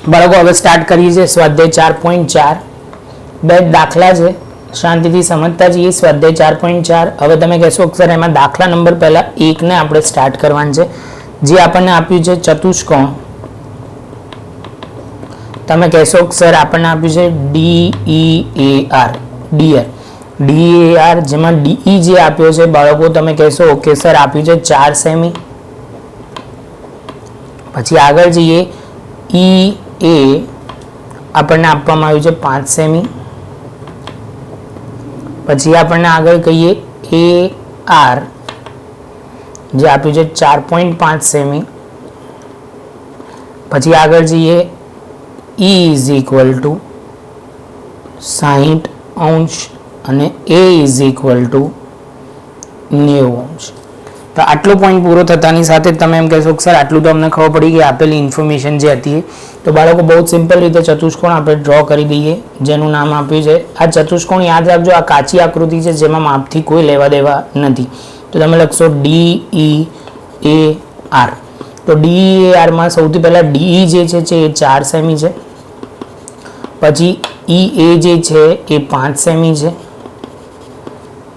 બાળકો હવે સ્ટાર્ટ કરીએ છીએ સ્વાધ્યાય 4.4 બે દાખલા છે, શાંતિથી સમજતા જઈએ. સ્વાધ્યાય 4.4 હવે તમે કહેશો સર એમાં દાખલા નંબર પહેલા 1 ને આપણે સ્ટાર્ટ કરવાનું છે, જે આપણને આપ્યું છે ચતુષ્કોણ. તમે કહેશો સર આપણને આપ્યું છે DEAR જેમાં DE જે આપ્યો છે બાળકો તમે કહેશો ઓકે સર આપ્યું છે 4 સેમી. પછી આગળ જઈએ EA આપણને આપવામાં આવ્યું છે 5 સેમી. પછી આપણને આગળ કહીએ AR જે આપ્યું છે 4.5 સેમી. પછી આગળ જઈએ E is equal to 60 અંશ અને A is equal to 90 અંશ. તો આટલો પોઈન્ટ પૂરો થતાની સાથે તમે એમ કહેશો કે સર આટલું તો અમને ખબર પડી કે આપેલી ઇન્ફોર્મેશન જે હતી. તો બાળકો બહુ સિમ્પલ રીતે ચતુષ્કોણ આપણે ડ્રો કરી દઈએ, જેનું નામ આપ્યું છે. આ ચતુષ્કોણ યાદ રાખજો, આ કાચી આકૃતિ છે જેમાં માપથી કોઈ લેવા દેવા નથી. તો તમે લખશો DEAR. તો DEAR માં સૌથી પહેલા DE જે છે એ 4 સેમી છે. પછી EA જે છે એ 5 સેમી છે.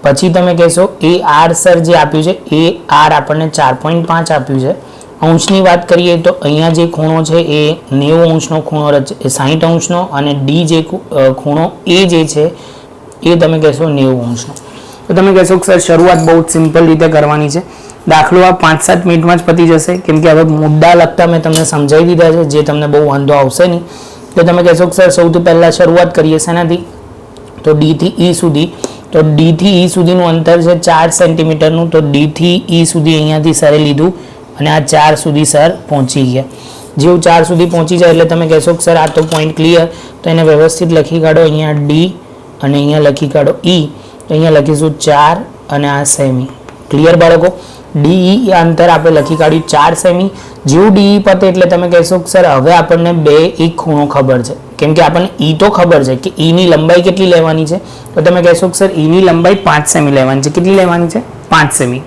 પછી તમે કહેશો AR સર જે આપ્યું છે AR આપણને 4.5 આપ્યું છે. અંશની વાત કરીએ તો અહીંયા જે ખૂણો છે એ 90 અંશનો ખૂણો રચે, 60 અંશનો, અને D જે ખૂણો A જે છે એ તમે કહેશો 90 અંશનો. તો તમે કહેશો કે સર શરૂઆત બહુ સિમ્પલ રીતે કરવાની છે. દાખલો આ 5-7 મિનિટમાં જ પતી જશે, કેમ કે હવે મુદ્દા લગતા મેં તમને સમજાવી દીધા છે, જે તમને બહુ વાંધો આવશે નહીં. તો તમે કહેશો કે સર સૌથી પહેલાં શરૂઆત કરીએ શેનાથી? તો D થી E સુધી. તો D થી E સુધીનું અંતર છે 4 સેન્ટીમીટરનું. તો D થી E સુધી અહીંયાથી સરે લીધું અને આ 4 સુધી સર પહોંચી ગયા. જેવું 4 સુધી પહોંચી જાય એટલે તમે કહેશો કે સર આ તો પોઈન્ટ ક્લિયર, તો એને વ્યવસ્થિત લખી કાઢો. અહીંયા D અને અહીંયા લખી કાઢો E. તો અહીંયા લખીશું 4 અને આ સેમી. ક્લિયર બાળકો? DE અંતર આપણે લખી કાઢ્યું 4 સેમી. જેવું DE પતે એટલે તમે કહેશો કે સર હવે આપણને એક ખૂણો ખબર છે, કેમ કે આપણને E તો ખબર છે કે E ની લંબાઈ કેટલી લેવાની છે. તો તમે કહેશો કે સર E ની લંબાઈ 5 સેમી લેવાની છે. કેટલી લેવાની છે? 5 સેમી.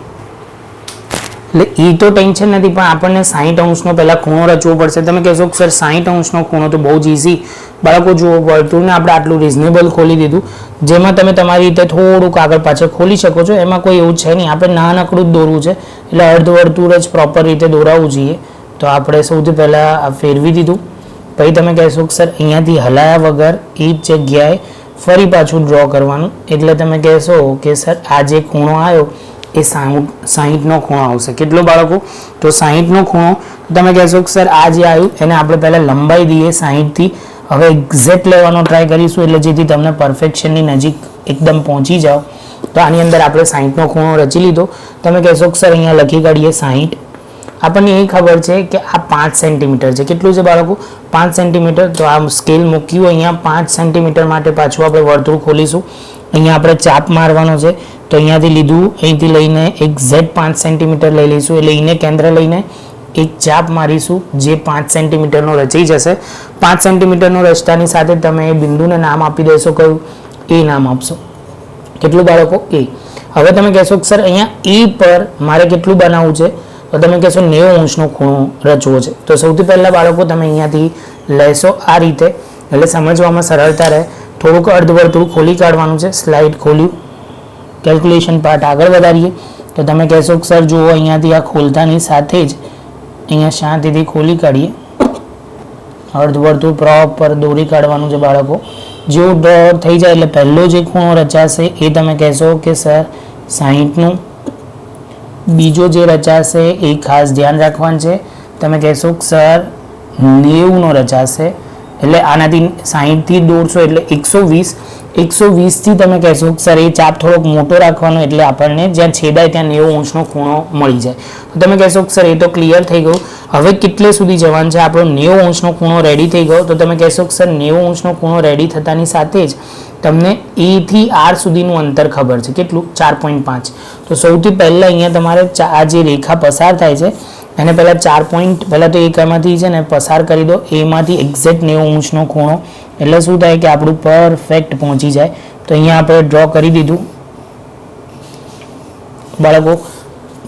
એટલે E તો ટેન્શન નથી, પણ આપણને 60 અંશનો પહેલા ખૂણો રચવો પડશે. તમે કહેશો કે સર 60 અંશનો ખૂણો તો બહુ જ ઇઝી. બાળકો જુઓ, વર્તુળને આપણે આટલું રિઝનેબલ ખોલી દીધું, જેમાં તમે તમારી રીતે થોડુંક આગળ પાછળ ખોલી શકો છો. એમાં કોઈ એવું છે નહીં, આપણે નાનકડું જ દોરવું છે, એટલે અર્ધવર્તુળ જ પ્રોપર રીતે દોરાવવું જોઈએ. તો આપણે સૌથી પહેલાં આ ફેરવી દીધું. પછી તમે કહેશો કે સર અહીંયાથી હલાયા વગર એ જ જગ્યાએ ફરી પાછું ડ્રો કરવાનું. એટલે તમે કહેશો કે સર આ જે ખૂણો આવ્યો એ 60નો ખૂણો આવશે. કેટલો બાળકો? તો 60નો ખૂણો. તમે કહેશો કે સર આ જે આવ્યું એને આપણે પહેલાં લંબાઈ દઈએ 60થી. હવે એક્ઝેક્ટ લેવાનો ટ્રાય કરીશું, એટલે જેથી તમને પરફેક્શનની નજીક એકદમ પહોંચી જાઓ. તો આની અંદર આપણે 60નો ખૂણો રચી લીધો. તમે કહેશો કે સર અહીંયા લખી કાઢીએ 60. આપણને એ ખબર છે કે આ 5 સેન્ટીમીટર છે. કેટલું છે બાળકો? 5 સેન્ટીમીટર. તો આ સ્કેલ મૂક્યું અહીંયા 5 સેન્ટીમીટર માટે પાછું આપણે વર્તુળ ખોલીશું. અહીંયા આપણે ચાપ મારવાનો છે, તો અહીંયાથી લીધું, અહીંથી લઈને એક્ઝેક્ટ 5 સેન્ટીમીટર લઈ લઈશું. એટલે એને કેન્દ્ર લઈને એક ચાપ મારીશું જે 5 સેન્ટીમીટરનો રચાઈ જશે. 5 સેન્ટીમીટરનો રચતાની સાથે તમે એ બિંદુને નામ આપી દેશો. કયું? એ નામ આપશો. કેટલું બાળકો? એ. હવે તમે કહેશો કે સર અહીંયા એ પર મારે કેટલું બનાવવું છે? તો તમે કહેશો 90 અંશનો ખૂણો રચવો છે. તો સૌથી પહેલાં બાળકો તમે અહીંયાથી લેશો આ રીતે, એટલે સમજવામાં સરળતા રહે. થોડુંક અર્ધવર્તુળ ખોલી કાઢવાનું છે. સ્લાઇડ ખોલ્યું, કેલ્ક્યુલેશન પાર્ટ આગળ વધારીએ. તો તમે કહેશો કે સર જુઓ અહીંયાથી આ ખોલતાની સાથે જ અહીંયા શાંતિથી ખોલી કાઢીએ. અર્ધવર્તુળ પ્રોપર દોરી કાઢવાનું છે બાળકો. જેવું ડ્રો થઈ જાય એટલે પહેલો જે ખૂણો રચાશે એ તમે કહેશો કે સર 60નું. બીજો જે રચાશે એ ખાસ ધ્યાન રાખવાનું છે. તમે કહેશો કે સર 90નો રચાશે. એટલે આનાથી 60થી દોરશો એટલે 120. 120થી તમે કહેશો કે સર એ ચાપ થોડોક મોટો રાખવાનો, એટલે આપણને જ્યાં છેદાય ત્યાં 90 અંશનો ખૂણો મળી જાય. તો તમે કહેશો કે સર એ તો ક્લિયર થઈ ગયું. હવે કેટલે સુધી જવાનું છે? આપણો 90 અંશનો ખૂણો રેડી થઈ ગયો. તો તમે કહેશો કે સર 90 અંશનો ખૂણો રેડી થતાની સાથે જ તમને E થી R સુધીનું અંતર ખબર છે. કેટલું? 4.5. તો સૌથી પહેલાં અહીંયા તમારે આ જે રેખા પસાર થાય છે એને પહેલાં 4 પોઈન્ટ પહેલાં તો એમાંથી છે ને પસાર કરી દો. એમાંથી એક્ઝેક્ટ 90 અંશનો ખૂણો, એટલે શું થાય કે આપણું પરફેક્ટ પહોંચી જાય. તો અહીંયા આપણે ડ્રો કરી દીધું બાળકો.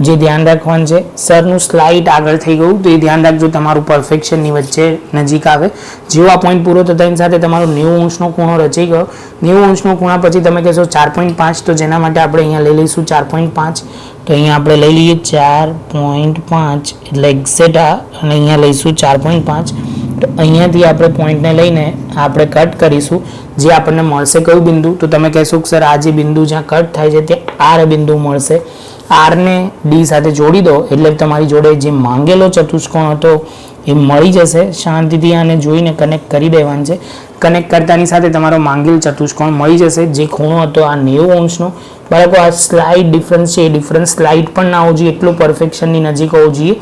જે ધ્યાન રાખવાનું છે, સરનું સ્લાઇટ આગળ થઈ ગયું તો એ ધ્યાન રાખજો, તમારું પરફેક્શનની વચ્ચે નજીક આવે. જેવો આ પોઈન્ટ પૂરો થતા એની સાથે તમારો 90 અંશનો ખૂણો રચાઈ ગયો. 90 અંશનો ખૂણા પછી તમે કહેશો 4.5, તો જેના માટે આપણે અહીંયા લઈ લઈશું 4.5. તો અહીંયા આપણે લઈ લઈએ 4.5 એટલે એક્ઝેક્ટ આ, અને અહીંયા લઈશું 4.5. તો અહીંયાથી આપણે પોઈન્ટને લઈને આપણે કટ કરીશું. જે આપણને મળશે કયું બિંદુ, તો તમે કહેશો કે સર આ જે બિંદુ જ્યાં કટ થાય છે ત્યાં આર બિંદુ મળશે. આરને ડી સાથે જોડી દો એટલે તમારી જોડે જે માંગેલો ચતુષ્કોણ હતો એ મળી જશે. શાંતિથી આને જોઈને કનેક્ટ કરી દેવાનું છે. કનેક્ટ કરતાની સાથે તમારો માંગેલ ચતુષ્કોણ મળી જશે. જે ખૂણો હતો આ 90 અંશનો. બાળકો આ સ્લાઇડ ડિફરન્સ છે, એ ડિફરન્સ સ્લાઇડ પણ ના હોવું જોઈએ, એટલું પરફેક્શનની નજીક હોવું જોઈએ.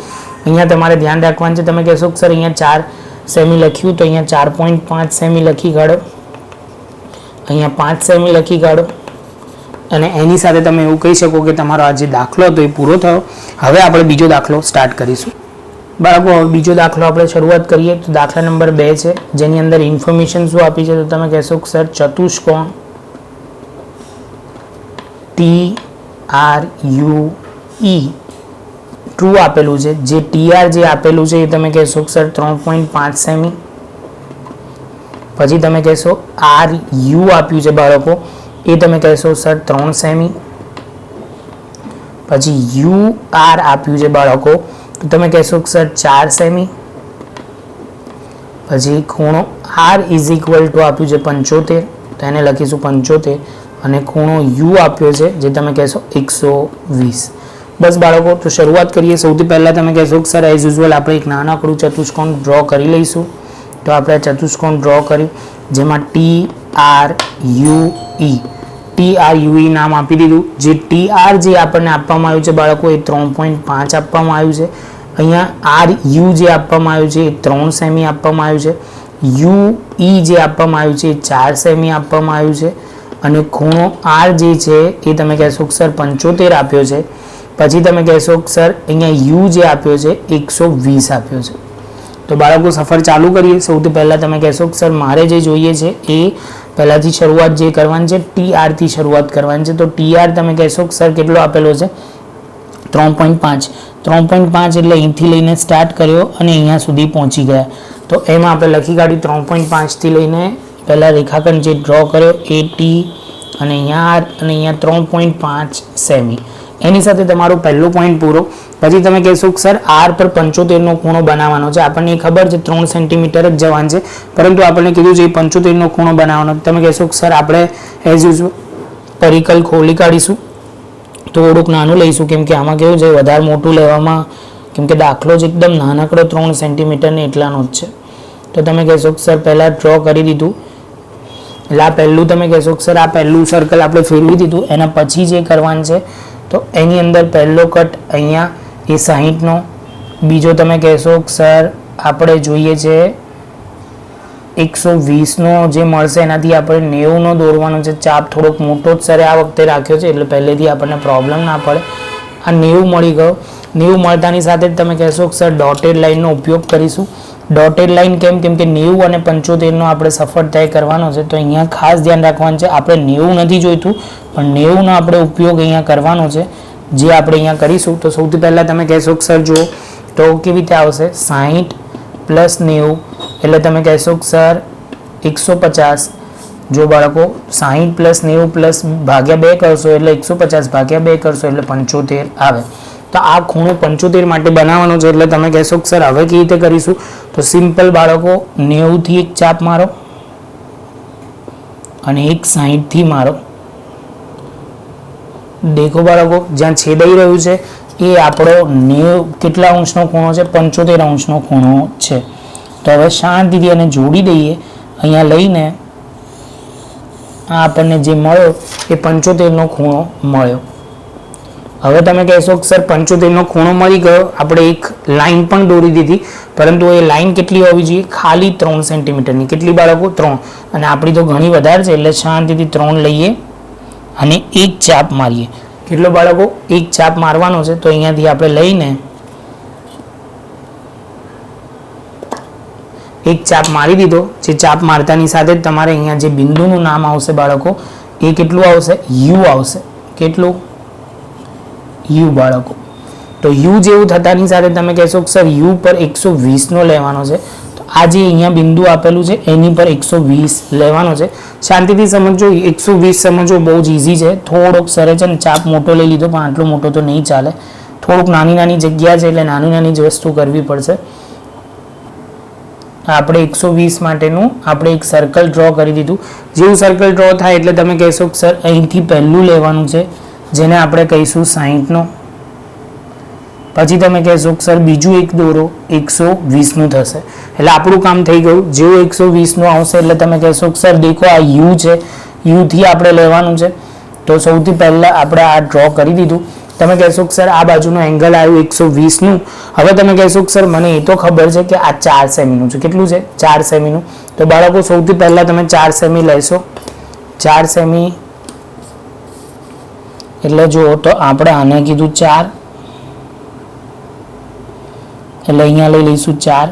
અહીંયા તમારે ધ્યાન રાખવાનું છે. તમે કહેશો કે સર અહીંયા 4 સેમી લખ્યું, તો અહીંયા 4.5 સેમી લખી કાઢો, અહીંયા 5 સેમી લખી કાઢો, અને એની સાથે તમે એવું કહી શકો કે તમારો આ જે દાખલો હતો એ પૂરો થયો. હવે આપણે બીજો દાખલો સ્ટાર્ટ કરીશું. બાળકો હવે બીજો દાખલો આપણે શરૂઆત કરીએ. તો દાખલા નંબર 2 છે, જેની અંદર ઇન્ફોર્મેશન શું આપી છે, તો તમે કહેશો કે સર ચતુષ્કોણ TRUE ટ્રુ આપેલું છે. જે TR જે આપેલું છે એ તમે કહેશો કે સર 3.5 સેમી. પછી તમે કહેશો RU આપ્યું છે બાળકો, એ તમે કહેશો સર 3 સેમી. પછી UR આપ્યું છે બાળકો, તો તમે કહેશો કે સર 4 સેમી. પછી ખૂણો R ઇઝ ઇક્વલ ટુ આપ્યું છે 75, તો એને લખીશું 75, અને ખૂણો U આપ્યો છે જે તમે કહેશો 120. બસ બાળકો, તો શરૂઆત કરીએ. સૌથી પહેલાં તમે કહેશો કે સર એઝ યુઝ્યુઅલ આપણે એક નાનકડું ચતુષ્કોણ ડ્રો કરી લઈશું. તો આપણે ચતુષ્કોણ ડ્રો કર્યું, જેમાં TRUE નામ આપી દીધું. જે TR જે આપણને આપવામાં આવ્યું છે બાળકો એ 3.5 આપવામાં આવ્યું છે. અહીંયા RU જે આપવામાં આવ્યું છે એ 3 સેમી આપવામાં આવ્યું છે. UE જે આપવામાં આવ્યું છે એ 4 સેમી આપવામાં આવ્યું છે. અને ખૂણો R જે છે એ તમે કહેશો કે સર 75 આપ્યો છે. પછી તમે કહેશો કે સર અહીંયા U જે આપ્યો છે 120 આપ્યો છે. તો બાળકો સફર ચાલુ કરીએ. સૌથી પહેલાં તમે કહેશો કે સર મારે જે જોઈએ છે એ પહેલાંથી શરૂઆત જે કરવાની છે TR થી શરૂઆત કરવાની છે. તો TR તમે કહેશો કે સર કેટલો આપેલો છે 3.5. 3.5 એટલે અહીંથી લઈને સ્ટાર્ટ કર્યો અને અહીંયા સુધી પહોંચી ગયા. તો એમાં આપણે લખી કાઢ્યું 3.5 થી લઈને પહેલાં રેખાખંડ જે ડ્રો કર્યો એ T, અને અહીંયા R, અને અહીંયા 3.5 સેમી. એની સાથે તમારો પહેલો પોઈન્ટ પૂરો. પછી તમે કહેશો કે સર R પર 75નો ખૂણો બનાવવાનો છે. આપણને ખબર છે 3 સેન્ટીમીટર જ જવાનું છે, પરંતુ આપણને કીધું છે 75નો ખૂણો બનાવવાનો. તમે કહેશો કે સર આપણે એઝ યુઝ્યુઅલ પરિકલ ખોલી કાઢીશું, થોડુંક નાનું લઈશું, કેમ કે આમાં કેવું છે વધારે મોટું લેવામાં, કેમ કે દાખલો જ એકદમ નાનકડો 3 સેન્ટીમીટરને એટલાનો જ છે. તો તમે કહેશો કે સર પહેલાં ડ્રો કરી દીધું, એટલે આ પહેલું તમે કહેશો કે સર આ પહેલું સર્કલ આપણે ફેરવી દીધું. એના પછી જે કરવાનું છે તો એની અંદર પહેલો કટ અહીંયા એ 60નો. બીજો તમે કહેશો કે સર આપણે જોઈએ છે 120નો જે મળશે એનાથી આપણે 90નો દોરવાનો છે. ચાપ થોડોક મોટો જ સરે આ વખતે રાખ્યો છે એટલે પહેલેથી આપણને પ્રોબ્લેમ ના પડે. આ 90 મળી ગયો. 90 મળતાની સાથે તમે કહેશો કે સર ડોટેડ લાઇનનો ઉપયોગ કરીશું. ડોટેડ લાઇન કેમ કે 90 અને 75નો આપણે સફળ તય કરવાનો છે. તો અહીંયા ખાસ ધ્યાન રાખવાનું છે, આપણે 90 નથી જોઈતું, પણ 90નો આપણે ઉપયોગ અહીંયા કરવાનો છે, જે આપણે અહીંયા કરીશું. તો સૌથી પહેલાં તમે કહેશો કે સર જો તો કેવી રીતે આવશે 60 + 90, એટલે તમે કહેશો કે સર 150. જો બાળકો 60 + 90 ભાગ્યા 2 કરશો એટલે 150 ભાગ્યા 2 કરશો એટલે 75 આવે. તો આ ખૂણો 75 માટે બનાવવાનો છે. એટલે તમે કહેશો કે સર હવે કેવી રીતે કરીશું, તો સિમ્પલ બાળકો 90 થી એક ચાપ મારો અને એક 60 થી મારો. દેખો બાળકો, જ્યાં છેદાઈ રહ્યું છે એ આપણો 90 કેટલા અંશનો ખૂણો છે 75 અંશનો ખૂણો છે. તો હવે શાંતિથી એને જોડી દઈએ. અહીંયા લઈને આ આપણને જે મળ્યો એ 75નો ખૂણો મળ્યો. હવે તમે કહેશો કે સર 75નો ખૂણો મળી ગયો, આપણે એક લાઈન પણ દોરી દીધી, પરંતુ એ લાઈન કેટલી હોવી જોઈએ ખાલી 3 સેન્ટીમીટરની. કેટલી બાળકો 3, અને આપણી તો ઘણી વધારે છે એટલે શાંતિથી 3 લઈએ અને એક ચાપ મારીએ. કેટલો બાળકો એક ચાપ મારવાનો છે. તો અહીંયાથી આપણે લઈને એક ચાપ મારી દીધો. જે ચાપ મારતાની સાથે જ તમારે અહીંયા જે બિંદુનું નામ આવશે બાળકો એ કેટલું આવશે U આવશે. કેટલું U બાળકો. તો યુ જેવું થતાની સાથે તમે કહેશો કે સર યુ પર 120નો લેવાનો છે, તો આ જે અહીંયા બિંદુ આપેલું છે એની પર 120 લેવાનો છે. શાંતિથી સમજો, 120 સમજો બહુ જ ઇઝી છે. થોડોક સરે છે ને ચાપ મોટો લઈ લીધો, પણ આટલો મોટો તો નહીં ચાલે. થોડુંક નાની નાની જગ્યા છે એટલે નાની નાની જ વસ્તુ કરવી પડશે. આપણે 120 માટેનું આપણે એક સર્કલ ડ્રો કરી દીધું. જેવું સર્કલ ડ્રો થાય એટલે તમે કહેશો કે સર અહીંથી પહેલું લેવાનું છે, જેને આપણે કહીશું 60નો. પછી તમે કહેશો કે સર બીજું એક દોરો 120નું થશે. એટલે આપણું કામ થઈ ગયું. જેવું 120નું આવશે એટલે તમે કહેશો કે સર દેખો આ યુ છે, યુથી આપણે લેવાનું છે. તો સૌથી પહેલાં આપણે આ ડ્રો કરી દીધું. તમે કહેશો કે સર આ બાજુનો એંગલ આવ્યું 120નું. હવે તમે કહેશો કે સર મને એ તો ખબર છે કે આ 4 સેમીનું છે. કેટલું છે? 4 સેમીનું. તો બાળકો સૌથી પહેલાં તમે 4 સેમી લેશો. 4 સેમી એટલે જુઓ તો આપણે આને કીધું 4, એટલે અહીંયા લઈ લઈશું 4.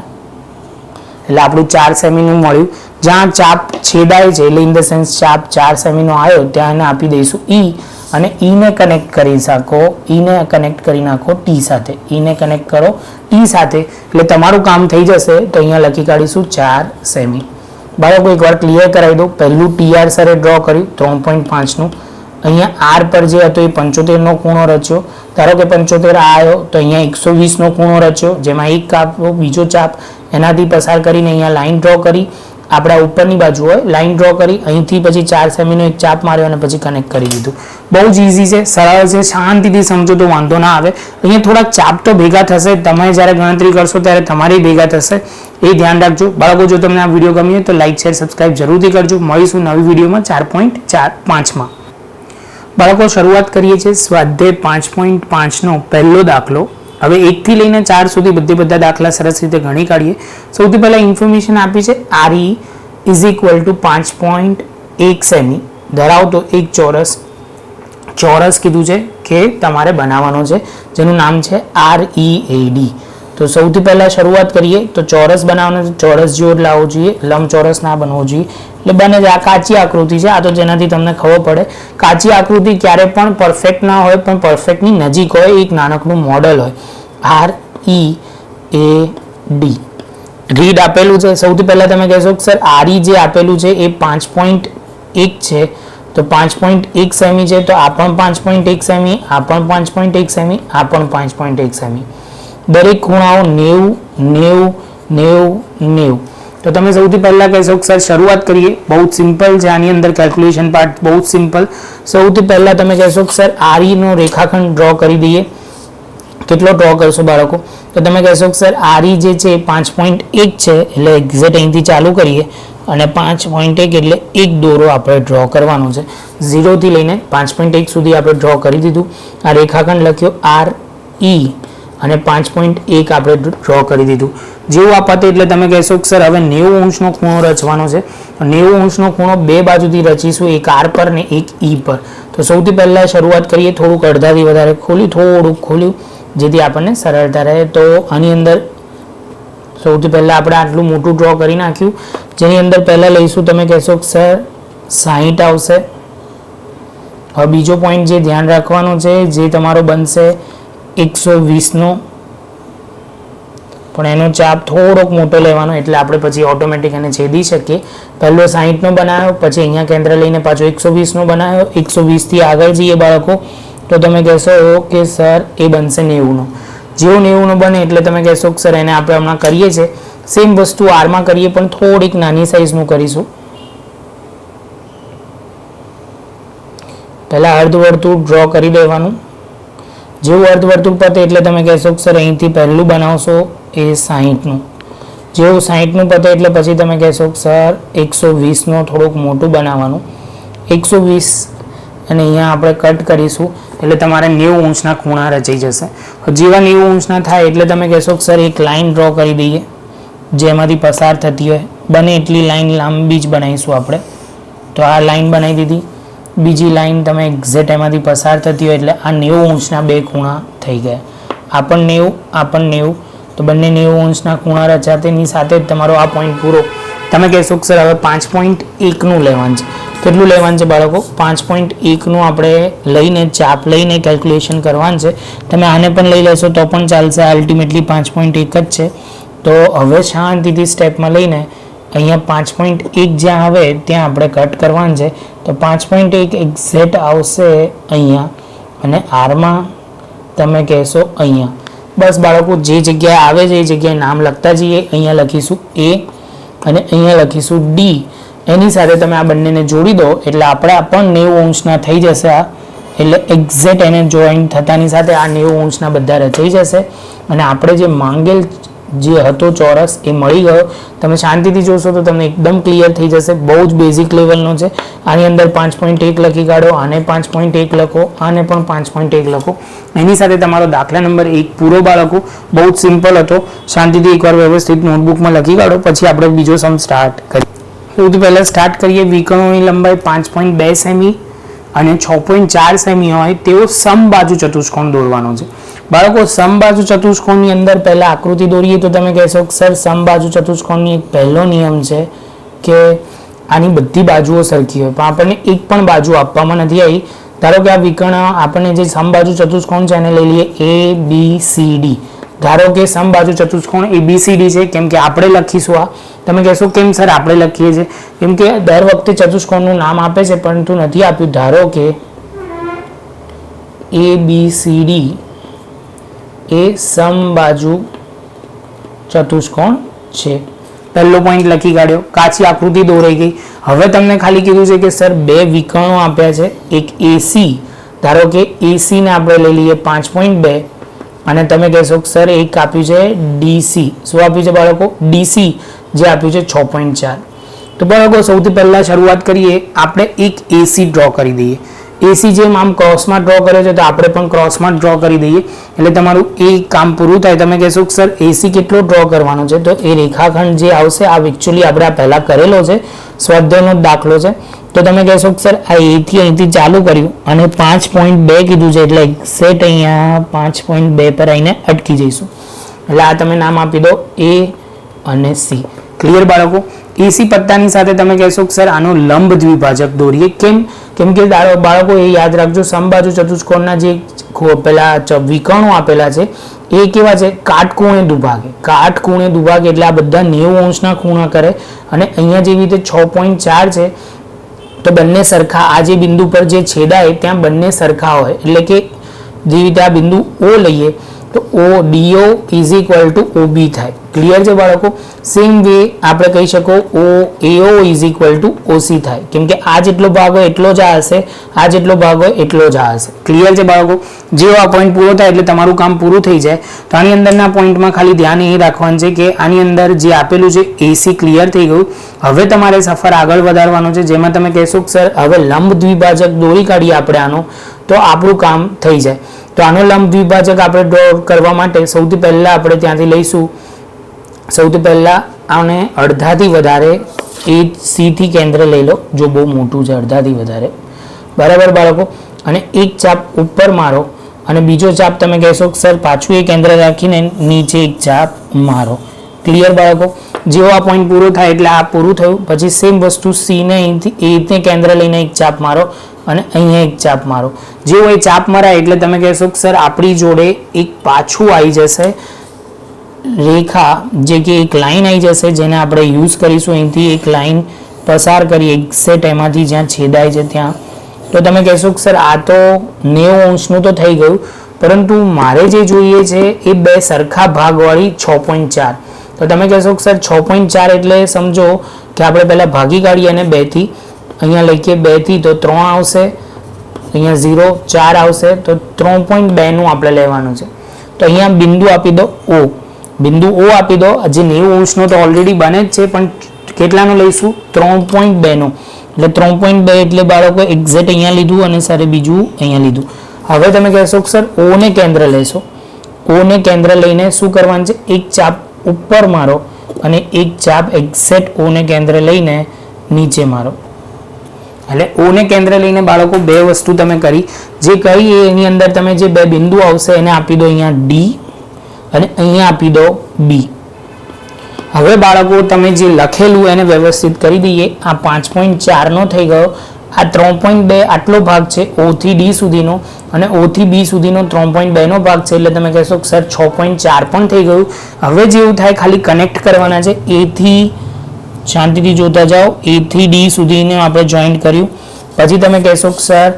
એટલે આપણું 4 સેમીનું મળ્યું. જ્યાં ચાપ છેદાય છે એટલે ઇન ધ સેન્સ ચાપ 4 સેમીનો આવ્યો ત્યાં એને આપી દઈશું ઈ, અને ઈને કનેક્ટ કરી શકો, ઈને કનેક્ટ કરી નાખો ટી સાથે. ઈને કનેક્ટ કરો ટી સાથે એટલે તમારું કામ થઈ જશે. તો અહીંયા લખી કાઢીશું 4 સેમી. બાળકો એકવાર ક્લિયર કરાવી દો. પહેલું ટીઆર સરે ડ્રો કર્યું 3.5નું. અહીંયા આર પર જે હતો એ 75નો ખૂણો રચ્યો. ધારો કે 75 આવ્યો તો અહીંયા 120નો ખૂણો રચ્યો, જેમાં એક કાપ બીજો ચાપ એનાથી પસાર કરીને અહીંયા લાઈન ડ્રો કરી. આપણા ઉપરની બાજુ હોય લાઈન ડ્રો કરી, અહીંથી પછી 4 સેમીનો એક ચાપ માર્યો અને પછી કનેક્ટ કરી દીધું. બહુ જ ઇઝી છે, સરળ છે. શાંતિથી સમજો તો વાંધો ના આવે. અહીંયા થોડાક ચાપ તો ભેગા થશે. તમે જ્યારે ગણતરી કરશો ત્યારે તમારી ભેગા થશે, એ ધ્યાન રાખજો. બાળકો જો તમને આ વિડીયો ગમ્યો તો લાઈક શેર સબસ્ક્રાઈબ જરૂરથી કરજો. મળીશું નવી વિડીયોમાં 4.5માં. બાળકો શરૂઆત કરીએ છીએ સ્વાધ્યાય 5.5નો પહેલો દાખલો. હવે 1 થી લઈને 4 સુધી બધા દાખલા સરસ રીતે ગણી કાઢીએ. સૌથી પહેલા ઇન્ફોર્મેશન આપી છે RE is equal to 5.1 semi ધરાવતો એક ચોરસ કીધું છે કે તમારે બનાવવાનો છે, જેનું નામ છે READ. તો સૌથી પહેલા શરૂઆત કરીએ તો ચોરસ બનાવવાનો છે. ચોરસ જેવો લાવવો જોઈએ, લંબચોરસ ના બનવો જોઈએ. એટલે બને છે આ કાચી આકૃતિ છે. આ તો જેનાથી તમને ખબર પડે કાચી આકૃતિ ક્યારે પણ પરફેક્ટ ના હોય, પણ પરફેક્ટની નજીક હોય. એક નાનકડું મોડલ હોય. READ રીડ આપેલું છે. સૌથી પહેલા તમે કહેશો કે સર RE જે આપેલું છે એ 5.1 છે, તો 5.1 સેમી છે. તો આ પણ 5.1 સેમી, આ પણ 5.1 સેમી, આ પણ 5.1 સેમી. દરેક ખૂણાઓ 90, 90, 90. તો તમે સૌથી પહેલા કહેશો કે સર શરૂઆત કરીએ. બહુ જ સિમ્પલ છે. આની અંદર કેલ્ક્યુલેશન પાર્ટ બહુ જ સિમ્પલ. સૌથી પહેલા તમે કહેશો કે સર RE નો રેખાખંડ ડ્રો કરી દઈએ. કેટલો ડ્રો કરશો બાળકો? તો તમે કહેશો કે સર RE જે છે એ 5.1 છે, એટલે એક્ઝેક્ટ અહીંથી ચાલુ કરીએ અને 5.1 એટલે એક દોરો આપણે ડ્રો કરવાનો છે. 0 થી લઈને 5.1 સુધી આપણે ડ્રો કરી દીધું. આ રેખાખંડ લખ્યો RE અને 5.1 આપણે ડ્રો કરી દીધું. જેવું આ પતે એટલે તમે કહેશો કે સર હવે 90 અંશનો ખૂણો રચવાનો છે. 90 અંશનો ખૂણો બે બાજુથી રચીશું, એક R પર ને એક E પર. તો સૌથી પહેલા શરૂઆત કરીએ. થોડુંક અડધાથી વધારે ખોલ્યું, થોડુંક ખોલ્યું, જેથી આપણને સરળતા રહે. તો આની અંદર સૌથી પહેલા આપણે આટલું મોટું ડ્રો કરી નાખ્યું, જેની અંદર પહેલા લઈશું તમે કહેશો કે સર 60 આવશે. હવે બીજો પોઈન્ટ જે ધ્યાન રાખવાનો છે, જે તમારો બનશે 120નો, પણ એનો ચાપ થોડોક મોટો લેવાનો, એટલે આપણે પછી ઓટોમેટિક એને છેદી શકીએ. પહેલો 60નો બનાવ્યો, પછી અહીંયા કેન્દ્ર લઈને પાછો 120નો બનાવ્યો. 120થી આગળ જઈએ બાળકો તો તમે કહેશો કે સર એ બનશે 90નો. જેવો 90નો બને એટલે તમે કહેશો કે સર એને આપણે હમણાં કરીએ છીએ સેમ વસ્તુ આરમાં કરીએ, પણ થોડીક નાની સાઈઝનું કરીશું. પહેલા અર્ધવર્તુળ ડ્રો કરી દેવાનું. જેવું અર્ધવર્તુળ પતે એટલે તમે કહેશો કે સર અહીંથી પહેલું બનાવશો એ 60નું. જેવું 60નું પતે એટલે પછી તમે કહેશો કે સર 120નો થોડુંક મોટું બનાવવાનું. 120 અને અહીંયા આપણે કટ કરીશું એટલે તમારે 90 અંશના ખૂણા રચાઈ જશે. જેવા 90 અંશના થાય એટલે તમે કહેશો કે સર એક લાઈન ડ્રો કરી દઈએ, જેમાંથી પસાર થતી હોય. બને એટલી લાઈન લાંબી જ બનાવીશું આપણે. તો આ લાઈન બનાવી દીધી. બીજી લાઈન તમે એક્ઝેક્ટ એમાંથી પસાર થતી હોય એટલે આ 90 અંશના બે ખૂણા થઈ ગયા. આ પણ 90, આ પણ 90. તો બંને 90 અંશના ખૂણા રચાતેની સાથે જ તમારો આ પોઈન્ટ પૂરો. તમે કહેશો કે સર હવે 5.1નું લેવાનું છે. કેટલું લેવાનું છે બાળકો? 5.1નું આપણે લઈને ચાપ લઈને કેલ્ક્યુલેશન કરવાનું છે. તમે આને પણ લઈ લેશો તો પણ ચાલશે, અલ્ટિમેટલી 5.1 જ છે. તો હવે શાંતિથી સ્ટેપમાં લઈને અહીંયા 5.1 જ્યાં આવે ત્યાં આપણે કટ કરવાનું છે. તો 5.1 એક્ઝેક્ટ આવશે અહીંયા અને આરમાં તમે કહેશો અહીંયા. બસ બાળકો જે જગ્યાએ આવે છે એ જગ્યાએ નામ લખતા જઈએ. અહીંયા લખીશું A અને અહીંયા લખીશું D. એની સાથે તમે આ બંનેને જોડી દો એટલે આપણા પણ 90 અંશના થઈ જશે. આ એટલે એક્ઝેક્ટ એને જોઈન્ટ થતાની સાથે આ 90 અંશના બધા રચાઈ જશે અને આપણે જે માંગેલ જે હતો ચોરસ એ મળી ગયો. તમે શાંતિથી જોશો તો તમને એકદમ ક્લિયર થઈ જશે. બહુ જ બેઝિક લેવલનો છે. આની અંદર 5.1 લખી કાઢો, આને 5.1 લખો, આને પણ 5.1 લખો. એની સાથે તમારો દાખલા નંબર 1 પૂરો બાળકો. બહુ જ સિમ્પલ હતો. શાંતિથી એકવાર વ્યવસ્થિત નોટબુકમાં લખી કાઢો, પછી આપણે બીજો સમ સ્ટાર્ટ કરીએ. સૌથી પહેલાં સ્ટાર્ટ કરીએ. વિકર્ણોની લંબાઈ 5.2 સેમી અને 6.4 સેમી હોય તેવો સમબાજુ ચતુષ્કોણ દોરવાનો છે. બાળકો સમબાજુ ચતુષ્કોણની અંદર પહેલા આકૃતિ દોરીએ તો તમે કહેશો કે સર સમબાજુ ચતુષ્કોણની એક પહેલો નિયમ છે કે આની બધી બાજુઓ સરખી હોય, પણ આપણને એક પણ બાજુ આપવામાં નથી આવી. ધારો કે આ વિકર્ણ આપણને જે સમબાજુ ચતુષ્કોણ છે એને લઈ લઈએ ABCD. ધારો કે સમબાજુ ચતુષ્કોણ ABCD છે, કેમ કે આપણે લખીશું આ. તમે કહેશો કેમ સર આપણે લખીએ છીએ? કેમ કે દર વખતે ચતુષ્કોણનું નામ આપે છે પરંતુ નથી આપ્યું. ધારો કે ABCD એ સમબાજુ ચતુષ્કોણ છે. પહેલો પોઈન્ટ લખી કાઢ્યો, કાચી આકૃતિ દોરાઈ ગઈ. હવે તમને ખાલી કીધું છે કે સર બે વિકર્ણો આપ્યા છે, એક AC. ધારો કે AC ને આપણે લઈ લઈએ 5.2 અને તમે કહેશો કે સર એક આપ્યું છે DC. શું આપ્યું છે બાળકો? DC જે આપ્યું છે 6.4. તો બાળકો સૌથી પહેલા શરૂઆત કરીએ. આપણે એક AC ડ્રો કરી દઈએ. AC જેમ આમ ક્રોસમાં ડ્રો કર્યો છે તો આપણે પણ ક્રોસમાં ડ્રો કરી દઈએ એટલે તમારું એ કામ પૂરું થાય. તમે કહેશો કે સર AC કેટલો ડ્રો કરવાનો છે? તો એ રેખાખંડ જે આવશે આ એકચ્યુઅલી આપણે આ પહેલા કરેલો છે, સ્વાધ્યાયનો દાખલો છે. તો તમે કહેશો કે સર આ A થી અહીંથી ચાલુ કર્યું અને 5.2 કીધું છે એટલે એક્ઝેક્ટ અહીંયા 5.2 પર આવીને અટકી જઈશું. એટલે આ તમે નામ આપી દો A અને C. ક્લિયર બાળકો? AC પટ્ટાની સાથે તમે કહેશો કે સર આનો લંબ દ્વિભાજક દોરીએ. કેમ કે બાળકો એ યાદ રાખજો, સમબાજુ ચતુષ્કોણના જે પેલા વિકર્ણો આપેલા છે એ કેવા છે? કાટખૂણે દુભાગે. કાટખૂણે દુભાગે એટલે આ બધા 90 અંશના ખૂણા કરે અને અહીંયા જેવી રીતે 6.4 છે તો બંને સરખા. આ જે બિંદુ પર જે છેદાય ત્યાં બંને સરખા હોય એટલે કે જે રીતે આ બિંદુ O લઈએ તો DO is equal to OB થાય. ક્લિયર છે બાળકો? સેમ વે આપણે કહી શકો AO is equal to OC થાય, કેમ કે આ જેટલો ભાગ હોય એટલો જ આ હશે, આ જેટલો ભાગ હોય એટલો જ આ હશે. ક્લિયર છે બાળકો? જેવો આ પોઈન્ટ પૂરો થાય એટલે તમારું કામ પૂરું થઈ જાય. તો આની અંદરના પોઈન્ટમાં ખાલી ધ્યાન એ રાખવાનું છે કે આની અંદર જે આપેલું છે AC ક્લિયર થઈ ગયું. હવે તમારે સફર આગળ વધારવાનો છે, જેમાં તમે કહેશો કે સર હવે લંબ દ્વિભાજક દોરી કાઢીએ આપણે આનો તો આપણું કામ થઈ જાય. તો આનો લંબ દ્વિભાજક આપણે ડ્રો કરવા માટે સૌથી પહેલા આપણે ત્યાંથી લઈશું. સૌથી પહેલા આને અડધાથી વધારે C થી કેન્દ્ર લઈ લો, જો બહુ મોટું છે અડધાથી વધારે. બરાબર બાળકો? અને એક ચાપ ઉપર મારો અને બીજો ચાપ તમે કહેશો કે સર પાછું એ કેન્દ્ર રાખીને નીચે એક ચાપ મારો. ક્લિયર બાળકો? જેવો આ પોઈન્ટ પૂરો થાય એટલે આ પૂરું થયું. પછી સેમ વસ્તુ C ને અહીંથી કેન્દ્ર લઈને એક ચાપ મારો અને અહીંયા એક ચાપ મારો. જેવો એ ચાપ મરાય એટલે તમે કહેશો કે સર આપણી જોડે એક પાછું આવી જશે રેખા, જે કે એક લાઈન આવી જશે જેને આપણે યુઝ કરીશું. અહીંથી એક લાઈન પસાર કરી એક્ઝેક્ટ એમાંથી જ્યાં છેદાય છે ત્યાં. તો તમે કહેશો કે સર આ તો 90 અંશનું તો થઈ ગયું, પરંતુ મારે જે જોઈએ છે એ બે સરખા ભાગવાળી 6.4. તો તમે કહેશો કે સર 6.4 એટલે સમજો કે આપણે પહેલાં ભાગી કાઢીએ અને 2 થી. અહીંયા લખીએ 2 થી તો 3 આવશે, અહીંયા 0 4 આવશે તો 3.2 નું આપણે લેવાનું છે. તો અહીંયા બિંદુ આપી દો O. બિંદુ O આપી દો. જે 90 અંશનો તો ઓલરેડી બને જ છે, પણ કેટલાનું લઈશું? 3.2 નું. એટલે 3.2 એટલે બાળકો એક્ઝેક્ટ અહીંયા લીધું અને સરે બીજું અહીંયા લીધું. હવે તમે કહેશો કે સર O ને કેન્દ્ર લેશો. O ને કેન્દ્ર લઈને શું કરવાનું છે? એક ચાપ ઉપર મારો અને એક ચાપ એક્ઝેક્ટ O ને કેન્દ્ર લઈને નીચે મારો. એટલે O ને કેન્દ્ર લઈને બાળકો બે વસ્તુ તમે કરી. જે કરી એની અંદર તમે જે બે બિંદુ આવશે એને આપી દો અહીંયા D અને અહીંયા આપી દો B. હવે બાળકો તમે જે લખેલું એને વ્યવસ્થિત કરી દઈએ. આ 5.4 થઈ ગયો. આ 3.2 આટલો ભાગ છે O થી D સુધીનો અને O થી B સુધીનો 3.2 નો ભાગ છે એટલે તમે કહેશો કે સર 6.4 પણ થઈ ગયું. હવે જેવું થાય ખાલી કનેક્ટ કરવાના છે. A થી શાંતિથી જોતા જાઓ. A થી D સુધીનું આપણે જોઈન્ટ કર્યું. પછી તમે કહેશો કે સર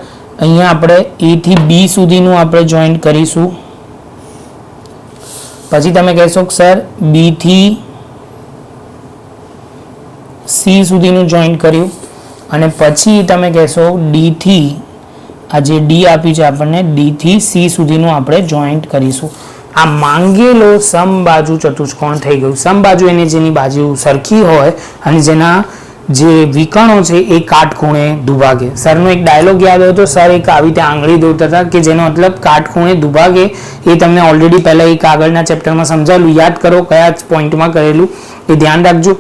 અહીંયા આપણે A થી B સુધીનું આપણે જોઈન્ટ કરીશું. પછી તમે કહેશો કે સર B થી C સુધીનું જોઈન્ટ કર્યું અને પછી તમે કહેશો D થી આ જે D આપ્યું છે આપણને D થી C સુધીનું આપણે જોઈન્ટ કરીશું. આ માંગેલો સમબાજુ ચતુષ્કોણ થઈ ગયું. સમબાજુ એને જેની બાજુ સરખી હોય અને જેના જે વિકર્ણો છે એ કાટખૂણે દુભાગે. સરનો એક ડાયલોગ યાદ હોય તો સર એક આવી રીતે આંગળી દોરતા હતા કે જેનો મતલબ કાટખૂણે દુભાગે. એ તમને ઓલરેડી પહેલા એક આગળના ચેપ્ટરમાં સમજાવેલું. યાદ કરો કયા પોઈન્ટમાં કરેલું એ ધ્યાન રાખજો.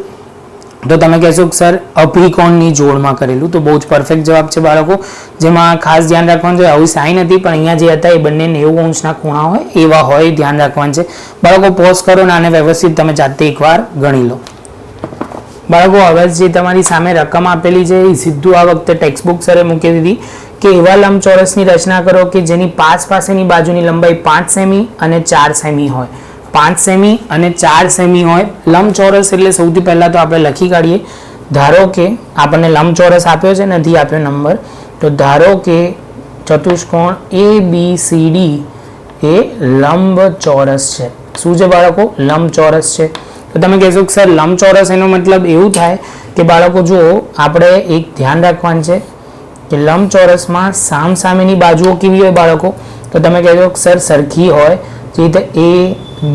તો તમે કહેશો કે સર અભિકોણની જોડમાં કરેલું. તો બહુ જ પરફેક્ટ જવાબ છે બાળકો. જેમાં ખાસ ધ્યાન રાખવાનું છે આવી સાઈન હતી પણ અહીંયા જે હતા એ બંને 90 અંશના ખૂણા હોય એવા હોય ધ્યાન રાખવાનું છે બાળકો. પોઝ કરો ને આને વ્યવસ્થિત તમે જાતે એકવાર ગણી લો. બાળકો હવે જે તમારી સામે રકમ આપેલી છે એ સીધું આ વખતે ટેક્સ્ટબુક સરે મૂકી દીધી કે એવા લંબચોરસની રચના કરો કે જેની પાસેની બાજુની લંબાઈ 5 સેમી અને 4 સેમી હોય. 5 સેમી અને 4 સેમી હોય. લંબચોરસ એટલે સૌથી પહેલા તો આપણે લખી કાઢીએ. ધારો કે આપણને લંબચોરસ આપ્યો છે, નથી આપ્યો નંબર, તો ધારો કે ચતુષ્કોણ ABCD એ લંબચોરસ છે. શું છે બાળકો? લંબચોરસ છે. તો તમે કહેશો કે સર લંબચોરસ એનો મતલબ એવું થાય કે બાળકો જુઓ આપણે એક ધ્યાન રાખવાનું છે કે લંબચોરસમાં સામસામેની બાજુઓ કેવી હોય બાળકો? તો તમે કહેશો કે સર સરખી હોય. જે રીતે A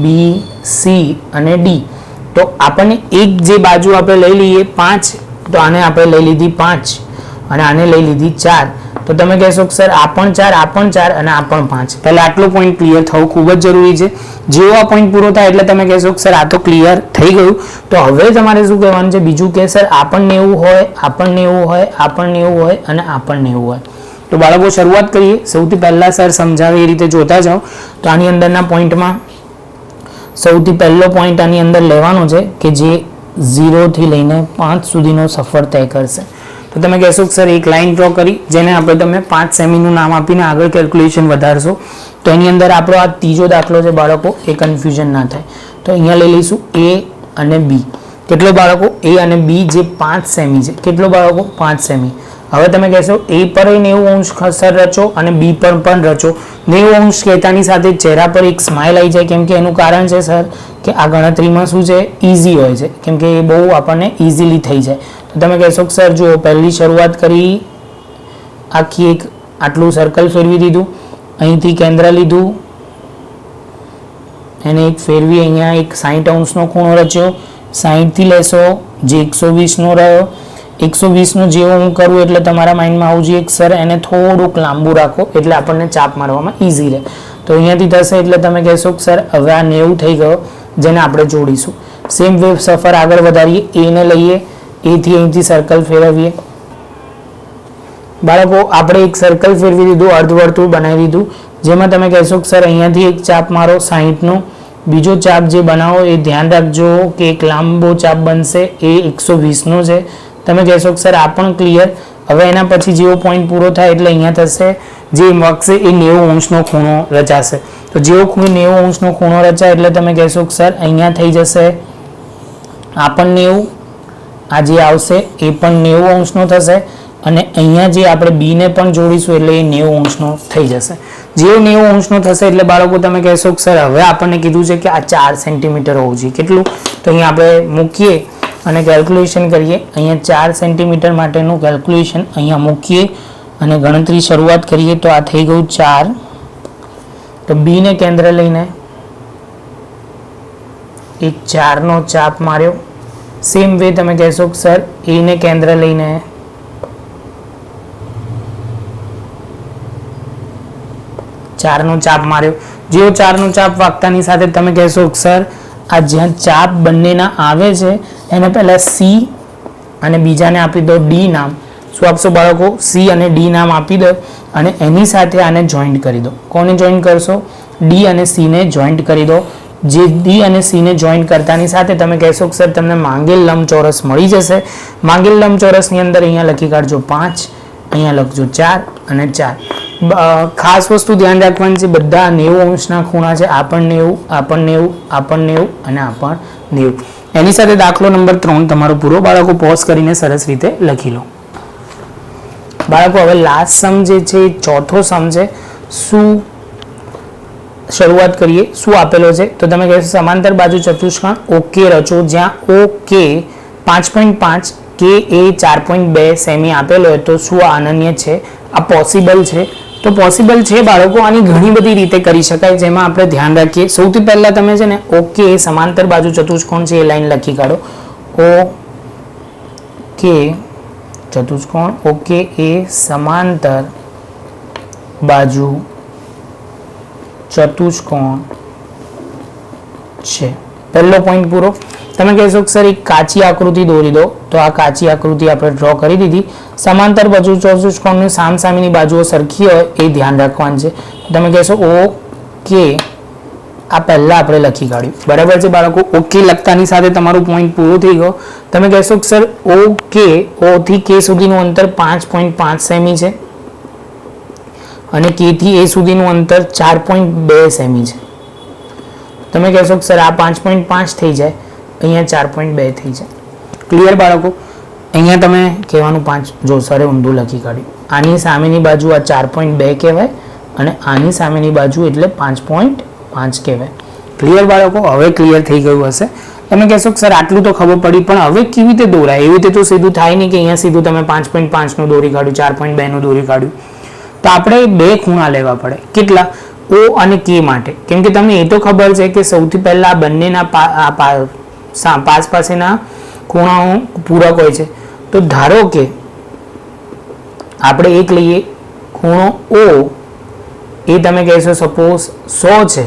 B C અને D. તો આપણને એક જે બાજુ આપણે લઈ લઈએ 5, તો આને આપણે લઈ લીધી 5 અને આને લઈ લીધી 4. તો તમે કહેશો કે સર આ પણ 4, આ પણ 4 અને આ પણ 5. પહેલા આટલો પોઈન્ટ ક્લિયર થવું ખૂબ જ જરૂરી છે. જેવો આ પોઈન્ટ પૂરો થાય એટલે તમે કહેશો કે સર આ તો ક્લિયર થઈ ગયું. તો હવે તમારે શું કહેવાનું છે બીજું કે સર આ પણ 90 હોય, આ પણ 90 હોય, આ પણ 90 હોય અને આ પણ 90 હોય. તો બાળકો શરૂઆત કરીએ. સૌથી પહેલા સર સમજાવે એ રીતે જોતા જાઓ. તો આની અંદરના પોઈન્ટમાં સૌથી પહેલો પોઈન્ટ આની અંદર લેવાનો છે કે જે 0 થી લઈને 5 સુધીનો સફર તય કરશે. તો તમે કહેશો કે સર એક લાઈન ડ્રો કરી જેને આપણે તમે 5 સેમીનું નામ આપીને આગળ કેલ્ક્યુલેશન વધારશો. તો એની અંદર આપણો આ ત્રીજો દાખલો છે બાળકો, એ કન્ફ્યુઝન ના થાય. તો અહીંયા લઈ લઈશું A અને B. કેટલો બાળકો? A અને B જે 5 સેમી છે. કેટલો બાળકો? 5 સેમી. હવે તમે કહેશો A પર 90 અંશ સર રચો અને B પર પણ રચો. 90 અંશ કહેતાની સાથે ચહેરા પર એક સ્માઇલ આવી જાય કેમ કે એનું કારણ છે સર કે આ ગણતરીમાં શું છે ઇઝી હોય છે કેમ કે એ બહુ આપણને ઇઝીલી થઈ જાય. તો તમે કહેશો કે સર જુઓ પહેલી શરૂઆત કરી, આખી એક આટલું સર્કલ ફેરવી દીધું, અહીંથી કેન્દ્ર લીધું, એને એક ફેરવી અહીંયા એક 60 અંશનો ખૂણો રચ્યો. 60 થી લેશો જે 120 રહ્યો. 120 જેવો હું કરું એટલે તમારા માઇન્ડમાં આવું જોઈએ કે સર એને થોડુંક લાંબુ રાખો એટલે આપણને ચાપ મારવામાં ઇઝી રહે. તો અહીંયાથી થશે એટલે તમે કહેશો કે સર હવે આ 90 થઈ ગયો જેને આપણે જોડીશું. સેમ વેવ સફર આગળ વધારીએ. A ને લઈએ, A થી અહીંથી સર્કલ ફેરવીએ. બાળકો આપણે એક સર્કલ ફેરવી દીધું, અર્ધવર્તુળ બનાવી દીધું જેમાં તમે કહેશો કે સર અહીંયાથી એક ચાપ મારો 60નો. બીજો ચાપ જે બનાવો એ ધ્યાન રાખજો કે એક લાંબો ચાપ બનશે એ 120નો છે. તમે કહેશો કે સર આ પણ ક્લિયર. હવે એના પછી જેવો પોઈન્ટ પૂરો થાય એટલે અહીંયા થશે જે વખશે એ 90 અંશનો ખૂણો રચાશે. તો જેવો 90 અંશનો ખૂણો રચાય એટલે તમે કહેશો કે સર અહીંયા થઈ જશે આ પણ 90, આ જે આવશે એ પણ 90 અંશનો થશે અને અહીંયા જે આપણે B ને પણ જોડીશું એટલે એ 90 અંશનો થઈ જશે. જેવો 90 અંશનો થશે એટલે બાળકો તમે કહેશો કે સર હવે આપણને કીધું છે કે આ 4 સેન્ટીમીટર હોવું જોઈએ. કેટલું? તો અહીંયા આપણે મૂકીએ અને કેલ્ક્યુલેશન કરીએ. અહીંયા 4 સેન્ટીમીટર માટેનું કેલ્ક્યુલેશન અહીંયા મૂકીએ અને ગણતરી શરૂઆત કરીએ. તો આ થઈ ગયું 4. તો B ને કેન્દ્ર લઈને એક 4નો ચાપ માર્યો. સેમ વે તમે કહેશો કે સર A ને કેન્દ્ર લઈને ચારનો ચાપ માર્યો. જેવો 4નો ચાપ વાગતાની સાથે તમે કહેશો કે સર આ જ્યાં ચાપ બંનેના આવે છે એને પહેલા C અને બીજાને આપી દો D નામ. શું આપશો બાળકો? C અને D નામ આપી દો અને એની સાથે આને જોઈન્ટ કરી દો. કોને જોઈન્ટ કરશો? D અને C ને જોઈન્ટ કરી દો. જે ડી અને સી ને જોઈન કરતાની સાથે તમે કહેશો કે સર તમને માંગેલ લંબચોરસ મળી જશે. માંગેલ લંબચોરસની અંદર અહીંયા લખી કાઢજો 5, અહીંયા લખજો 4 અને 4. ખાસ વસ્તુ ધ્યાન રાખવાની છે, બધા 90 અંશના ખૂણા છે. આ પણ 90, આ પણ 90, આ પણ 90 અને આ પણ 90. એની સાથે દાખલો નંબર 3 તમારો પૂરો. બાળકો પોઝ કરીને સરસ રીતે લખી લો. બાળકો હવે લાસ્ટ સમ જે છે એ ચોથો સમ છે. શું શરૂઆત કરીએ? શું આપેલો છે તો તમે કહેશો સમાંતર બાજુ ચતુષ્કોણ ઓકે રચો જ્યાં ઓકે 5.5 કે એ 4.2 સેમી આપેલો હોય તો શું આ અનન્ય છે? આ પોસિબલ છે? તો પોસિબલ છે બાળકો. આની ઘણી બધી રીતે કરી શકાય, જેમાં આપણે ધ્યાન રાખીએ. સૌથી પહેલા તમે છે ને ઓકે સમાંતર બાજુ ચતુષ્કોણ છે એ લાઈન લખી કાઢો. ઓકે ચતુષ્કોણ ઓકે એ સમાંતર બાજુ ચતુષ્કોણ છે. પહેલો પોઈન્ટ પૂરો. તમે કહેશો કે સર એક કાચી આકૃતિ દોરી દો, તો આ કાચી આકૃતિ આપણે ડ્રો કરી દીધી. સમાંતર બાજુ ચતુષ્કોણની સામસામેની બાજુઓ સરખી હોય એ ધ્યાન રાખવાનું છે. તમે કહેશો ઓકે, આ પહેલા આપણે લખી કાઢ્યું. બરાબર છે બાળકો? ઓકે લખતાની સાથે તમારું પોઈન્ટ પૂરો થઈ ગયો. તમે કહેશો કે સર ઓકે ઓ થી કે સુધીનું અંતર 5.5 સેમી છે અને કે થી એ સુધીનું અંતર 4.2 સેમી છે. તમે કહેશો કે સર આ 5.5 થઈ જાય, અહીંયા 4.2 થઈ જાય. ક્લિયર બાળકો? અહીંયા તમે કહેવાનું 5, જો સરે ઊંધું લખી કાઢ્યું. આની સામેની બાજુ આ 4.2 કહેવાય અને આની સામેની બાજુ એટલે 5.5 કહેવાય. ક્લિયર બાળકો? હવે ક્લિયર થઈ ગયું હશે. તમે કહેશો કે સર આટલું તો ખબર પડી, પણ હવે કેવી રીતે દોરાય? એવી રીતે તો સીધું થાય નહીં કે અહીંયા સીધું તમે 5.5 નું દોરી કાઢ્યું, 4.2 નું દોરી કાઢ્યું. તો આપણે બે ખૂણા લેવા પડે. કેટલા? ઓ અને કે માટે. કેમ કે તમને એ તો ખબર છે કે સૌથી પહેલા બંનેના પાસ પાસેના ખૂણાઓ પૂરક હોય છે. તો ધારો કે આપણે એક લઈએ ખૂણો ઓ, એ તમે કહેશો સપોઝ 100 છે,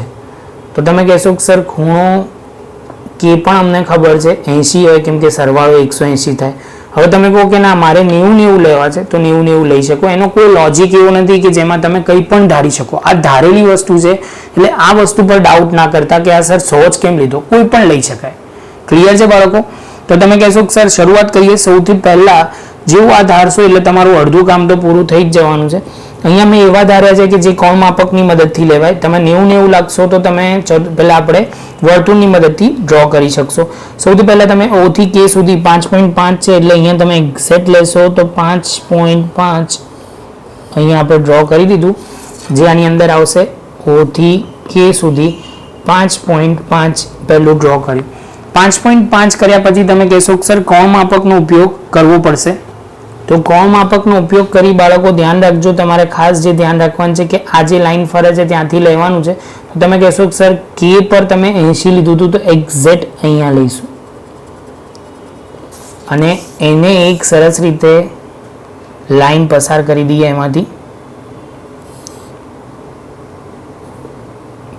તો તમે કહેશો કે સર ખૂણો કે પણ અમને ખબર છે 80 હોય, કેમ કે સરવાળો 180 થાય. હવે તમે કહો કે ના મારે 90 લેવા છે, તો 90 લઈ શકો. એનો કોઈ લોજિક એવો નથી કે જેમાં તમે કંઈ પણ ધારી શકો. આ ધારેલી વસ્તુ છે, એટલે આ વસ્તુ પર ડાઉટ ના કરતા કે આ સર 100 જ કેમ લીધો, કોઈ પણ લઈ શકાય. ક્લિયર છે બાળકો? તો તમે કહેશો કે સર શરૂઆત કરીએ. સૌથી પહેલા જેવું આ ધારશો એટલે તમારું અડધું કામ તો પૂરું થઈ જ જવાનું છે. અહીંયા મેં એવા ધાર્યા છે કે જે કોણ માપકની મદદથી લેવાય. તમે 90 લખશો તો તમે પહેલા આપણે વર્તુળની મદદથી ડ્રો કરી શકશો. સૌથી પહેલા તમે ઓ થી કે સુધી 5.5 છે, એટલે અહીંયા તમે એક્ઝેક્ટ લેશો તો 5.5 અહીંયા આપણે ડ્રો કરી દીધું. જે આની અંદર આવશે ઓ થી કે સુધી 5.5 પહેલું ડ્રો કર્યું. 5.5 કર્યા પછી તમે કહેશો કે સર કોણ માપકનો ઉપયોગ કરવો પડશે. તો કોણ માપકનો ઉપયોગ કરી બાળકો ધ્યાન રાખજો. તમારે ખાસ જે ધ્યાન રાખવાનું છે કે આ જે લાઈન ફરે છે ત્યાંથી લેવાનું છે. તો તમે કહેશો કે સર કે પર તમે 80 લીધું હતું, તો એક્ઝેક્ટ અહીંયા લઈશું અને એને એક સરસ રીતે લાઈન પસાર કરી દઈએ. એમાંથી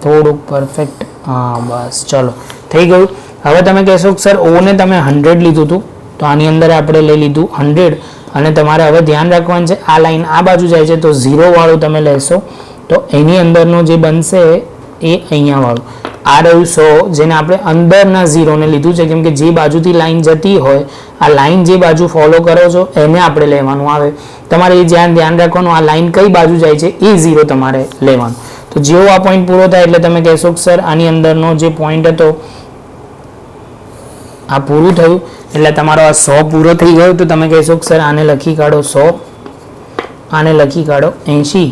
થોડુંક પરફેક્ટ, હા બસ ચલો થઈ ગયું. હવે તમે કહેશો કે સર ઓ ને તમે 100 લીધું હતું, તો આની અંદર આપણે લઈ લીધું 100 અને તમારે હવે ધ્યાન રાખવાનું છે આ લાઈન આ બાજુ જાય છે, તો 0 વાળું તમે લેશો તો એની અંદરનું જે બનશે એ અહીંયા વાળું. આ રહ્યું 100, જેને આપણે અંદરના 0 ને લીધું છે, કેમ કે જે બાજુથી લાઈન જતી હોય, આ લાઈન જે બાજુ ફોલો કરો છો એને આપણે લેવાનું આવે. તમારે એ ધ્યાન રાખવાનું આ લાઈન કઈ બાજુ જાય છે એ 0 તમારે લેવાનું. તો જેવો આ પોઈન્ટ પૂરો થાય એટલે તમે કહેશો કે સર આની અંદરનો જે પોઈન્ટ હતો આ પૂરું થયું, એટલે તમારો આ 100 પૂરો થઈ ગયો. તો તમે કહેશો કે સર આને લખી કાઢો 100, આને લખી કાઢો 80.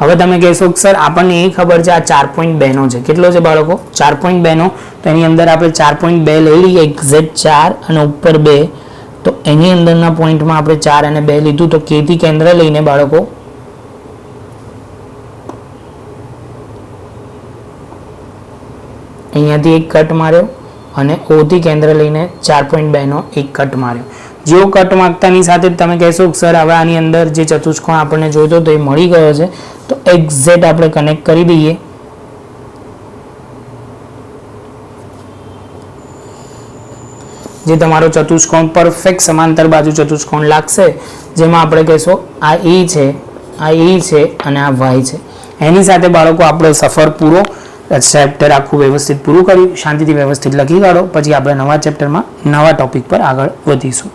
હવે તમે કહેશો કે સર આપણને એ ખબર છે આ 4.2 નો છે. કેટલો છે બાળકો? 4.2 નો. તો એની અંદર આપણે 4.2 લઈ લઈએ, એક્ઝેક્ટ 4 અને ઉપર 2. તો એની અંદરના પોઈન્ટમાં આપણે 4 અને 2 લીધું. તો કે થી કેન્દ્ર લઈને બાળકો અહીંયાથી એક કટ માર્યો અને ઓ થી કેન્દ્ર લઈને 4.2 નો એક કટ માર્યો. જેવો કટ માગતાની સાથે તમે કહેશો કે સર હવે આની અંદર જે ચતુષ્કોણ આપણને જોઈતો તો એ મળી ગયો છે, તો એક્ઝેક્ટ આપણે કનેક્ટ કરી દઈએ. જે તમારો ચતુષ્કોણ પરફેક્ટ સમાંતર બાજુ ચતુષ્કોણ લાગશે, જેમાં આપણે કહેશો આ એ છે, આ એ છે અને આ વાય છે. એની સાથે બાળકો આપણો સફર પૂરો. ચેપ્ટર આખું વ્યવસ્થિત પૂરું કર્યું, શાંતિથી વ્યવસ્થિત લખી કાઢો, પછી આપણે નવા ચેપ્ટરમાં નવા ટોપિક પર આગળ વધીશું.